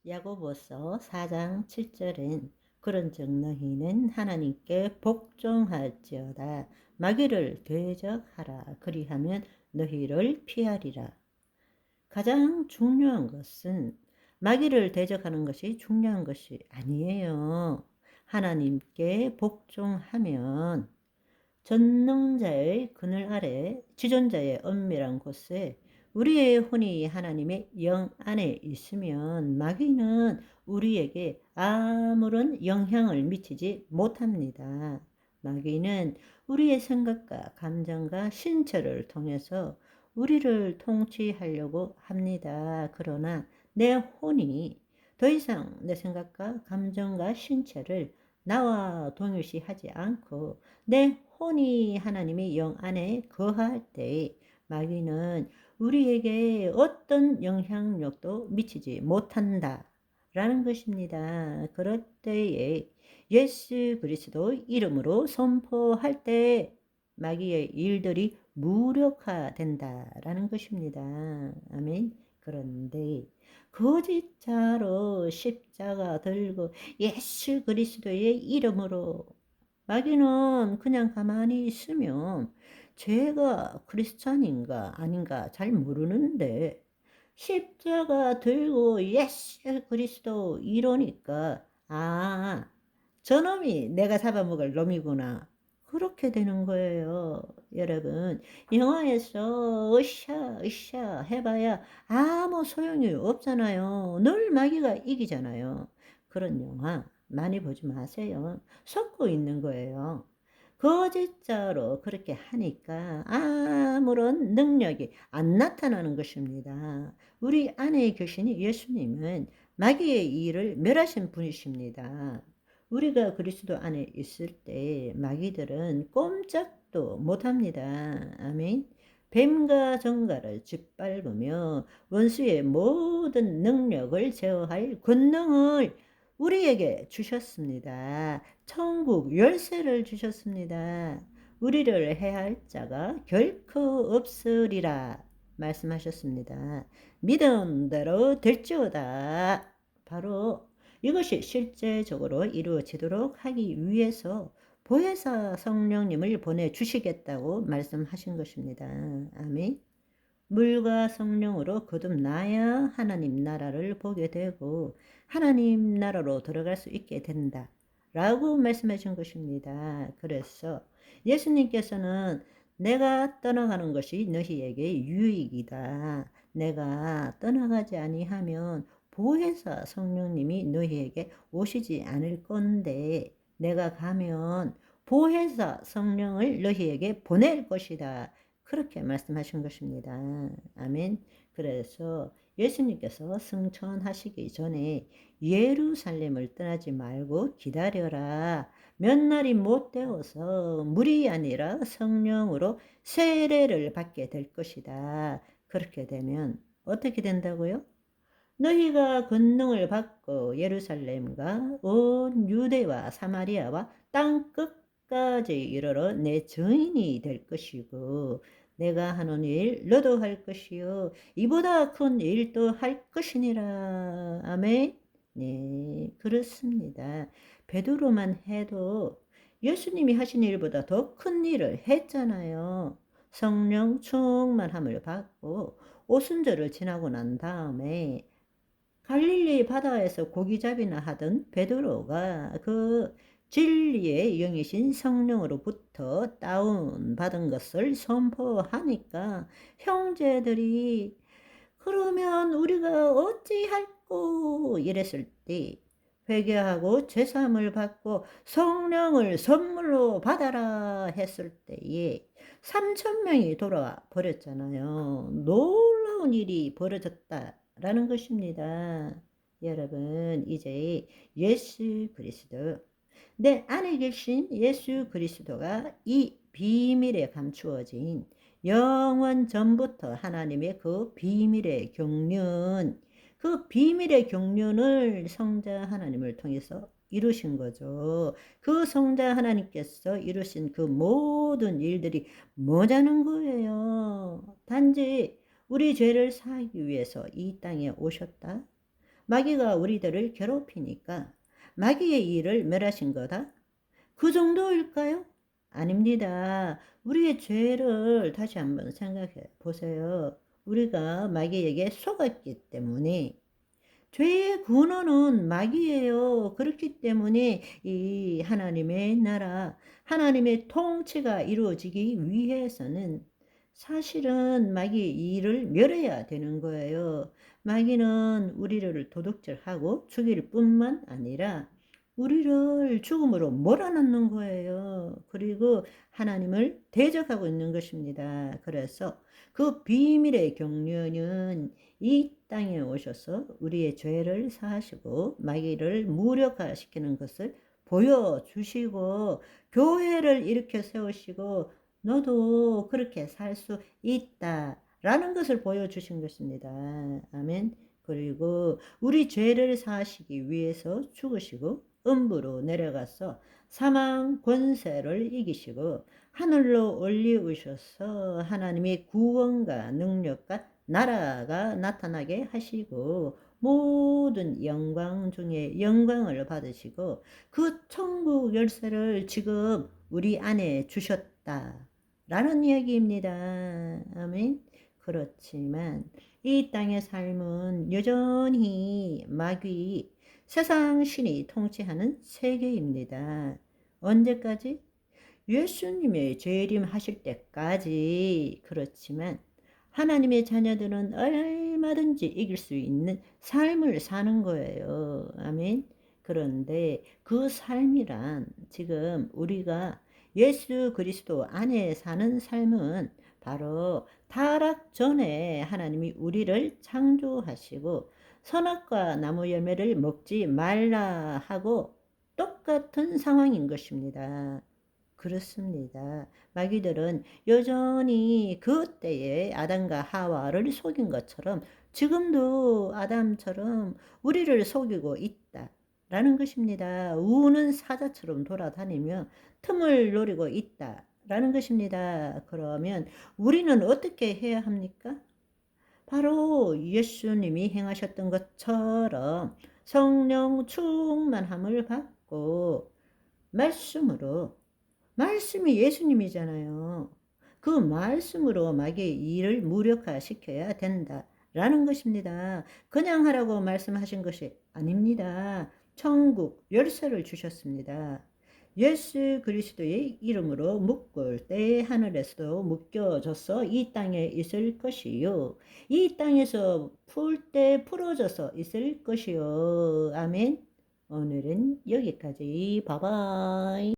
야고보서 4장 7절엔 그런즉 너희는 하나님께 복종할지어다 마귀를 대적하라 그리하면 너희를 피하리라. 가장 중요한 것은 마귀를 대적하는 것이 중요한 것이 아니에요. 하나님께 복종하면 전능자의 그늘 아래 지존자의 엄밀한 곳에 우리의 혼이 하나님의 영 안에 있으면 마귀는 우리에게 아무런 영향을 미치지 못합니다. 마귀는 우리의 생각과 감정과 신체를 통해서 우리를 통치하려고 합니다. 그러나 내 혼이 더 이상 내 생각과 감정과 신체를 나와 동일시하지 않고 내 혼이 하나님의 영 안에 거할 때 마귀는 우리에게 어떤 영향력도 미치지 못한다 라는 것입니다. 그럴 때에 예수 그리스도 이름으로 선포할 때 마귀의 일들이 무력화된다라는 것입니다. 아멘. 그런데 거짓자로 십자가 들고 예수 그리스도의 이름으로 마귀는 그냥 가만히 있으면 제가 크리스찬인가 아닌가 잘 모르는데 십자가 들고 예수 그리스도 이러니까 저놈이 내가 잡아먹을 놈이구나. 그렇게 되는 거예요. 여러분, 영화에서 으쌰 해봐야 아무 소용이 없잖아요. 늘 마귀가 이기잖아요. 그런 영화 많이 보지 마세요. 속고 있는 거예요. 거짓자로 그렇게 하니까 아무런 능력이 안 나타나는 것입니다. 우리 안에 계신 예수님은 마귀의 일을 멸하신 분이십니다. 우리가 그리스도 안에 있을 때 마귀들은 꼼짝도 못합니다. 아멘. 뱀과 정갈을 짓밟으며 원수의 모든 능력을 제어할 권능을 우리에게 주셨습니다. 천국 열쇠를 주셨습니다. 우리를 해할 자가 결코 없으리라 말씀하셨습니다. 믿음대로 될지어다. 바로 이것이 실제적으로 이루어지도록 하기 위해서 보혜사 성령님을 보내주시겠다고 말씀하신 것입니다. 아멘. 물과 성령으로 거듭나야 하나님 나라를 보게 되고 하나님 나라로 들어갈 수 있게 된다 라고 말씀해 준 것입니다. 그래서 예수님께서는 내가 떠나가는 것이 너희에게 유익이다. 내가 떠나가지 아니하면 보혜사 성령님이 너희에게 오시지 않을 건데 내가 가면 보혜사 성령을 너희에게 보낼 것이다. 그렇게 말씀하신 것입니다. 아멘. 그래서 예수님께서 승천하시기 전에 예루살렘을 떠나지 말고 기다려라. 몇 날이 못 되어서 물이 아니라 성령으로 세례를 받게 될 것이다. 그렇게 되면 어떻게 된다고요? 너희가 권능을 받고 예루살렘과 온 유대와 사마리아와 땅 끝까지 이르러 내 증인이 될 것이고 내가 하는 일 너도 할 것이요 이보다 큰 일도 할 것이니라. 아멘. 네, 그렇습니다. 베드로만 해도 예수님이 하신 일보다 더 큰 일을 했잖아요. 성령 충만함을 받고 오순절을 지나고 난 다음에 갈릴리 바다에서 고기잡이나 하던 베드로가 그 진리의 영이신 성령으로부터 다운받은 것을 선포하니까 형제들이 그러면 우리가 어찌할꼬 이랬을 때 회개하고 제사함을 받고 성령을 선물로 받아라 했을 때에 3,000명이 돌아와 버렸잖아요. 놀라운 일이 벌어졌다라는 것입니다. 여러분, 이제 예수 그리스도 내 안에 계신 예수 그리스도가 이 비밀에 감추어진 영원 전부터 하나님의 그 비밀의 경륜, 그 비밀의 경륜을 성자 하나님을 통해서 이루신 거죠. 그 성자 하나님께서 이루신 그 모든 일들이 뭐냐는 거예요. 단지 우리 죄를 사하기 위해서 이 땅에 오셨다. 마귀가 우리들을 괴롭히니까 마귀의 일을 멸하신 거다. 그 정도일까요? 아닙니다. 우리의 죄를 다시 한번 생각해 보세요. 우리가 마귀에게 속았기 때문에 죄의 근원은 마귀예요. 그렇기 때문에 이 하나님의 나라, 하나님의 통치가 이루어지기 위해서는 사실은 마귀의 일을 멸해야 되는 거예요. 마귀는 우리를 도둑질하고 죽일 뿐만 아니라 우리를 죽음으로 몰아넣는 거예요. 그리고 하나님을 대적하고 있는 것입니다. 그래서 그 비밀의 경륜은 이 땅에 오셔서 우리의 죄를 사하시고 마귀를 무력화시키는 것을 보여주시고 교회를 일으켜 세우시고 너도 그렇게 살 수 있다라는 것을 보여주신 것입니다. 아멘. 그리고 우리 죄를 사하시기 위해서 죽으시고 음부로 내려가서 사망 권세를 이기시고 하늘로 올리우셔서 하나님의 구원과 능력과 나라가 나타나게 하시고 모든 영광 중에 영광을 받으시고 그 천국 열쇠를 지금 우리 안에 주셨다라는 이야기입니다. 아멘. 그렇지만 이 땅의 삶은 여전히 마귀, 세상 신이 통치하는 세계입니다. 언제까지? 예수님의 재림하실 때까지. 그렇지만 하나님의 자녀들은 얼마든지 이길 수 있는 삶을 사는 거예요. 아멘. 그런데 그 삶이란 지금 우리가 예수 그리스도 안에 사는 삶은 바로 타락 전에 하나님이 우리를 창조하시고 선악과 나무 열매를 먹지 말라 하고 똑같은 상황인 것입니다. 그렇습니다. 마귀들은 여전히 그때의 아담과 하와를 속인 것처럼 지금도 아담처럼 우리를 속이고 있다라는 것입니다. 우는 사자처럼 돌아다니며 틈을 노리고 있다라는 것입니다. 그러면 우리는 어떻게 해야 합니까? 바로 예수님이 행하셨던 것처럼 성령 충만함을 받고 말씀으로, 말씀이 예수님이잖아요. 그 말씀으로 마귀의 일을 무력화시켜야 된다라는 것입니다. 그냥 하라고 말씀하신 것이 아닙니다. 천국 열쇠를 주셨습니다. 예수 그리스도의 이름으로 묶을 때 하늘에서도 묶여져서 이 땅에 있을 것이요. 이 땅에서 풀 때 풀어져서 있을 것이요. 아멘. 오늘은 여기까지. 바이바이.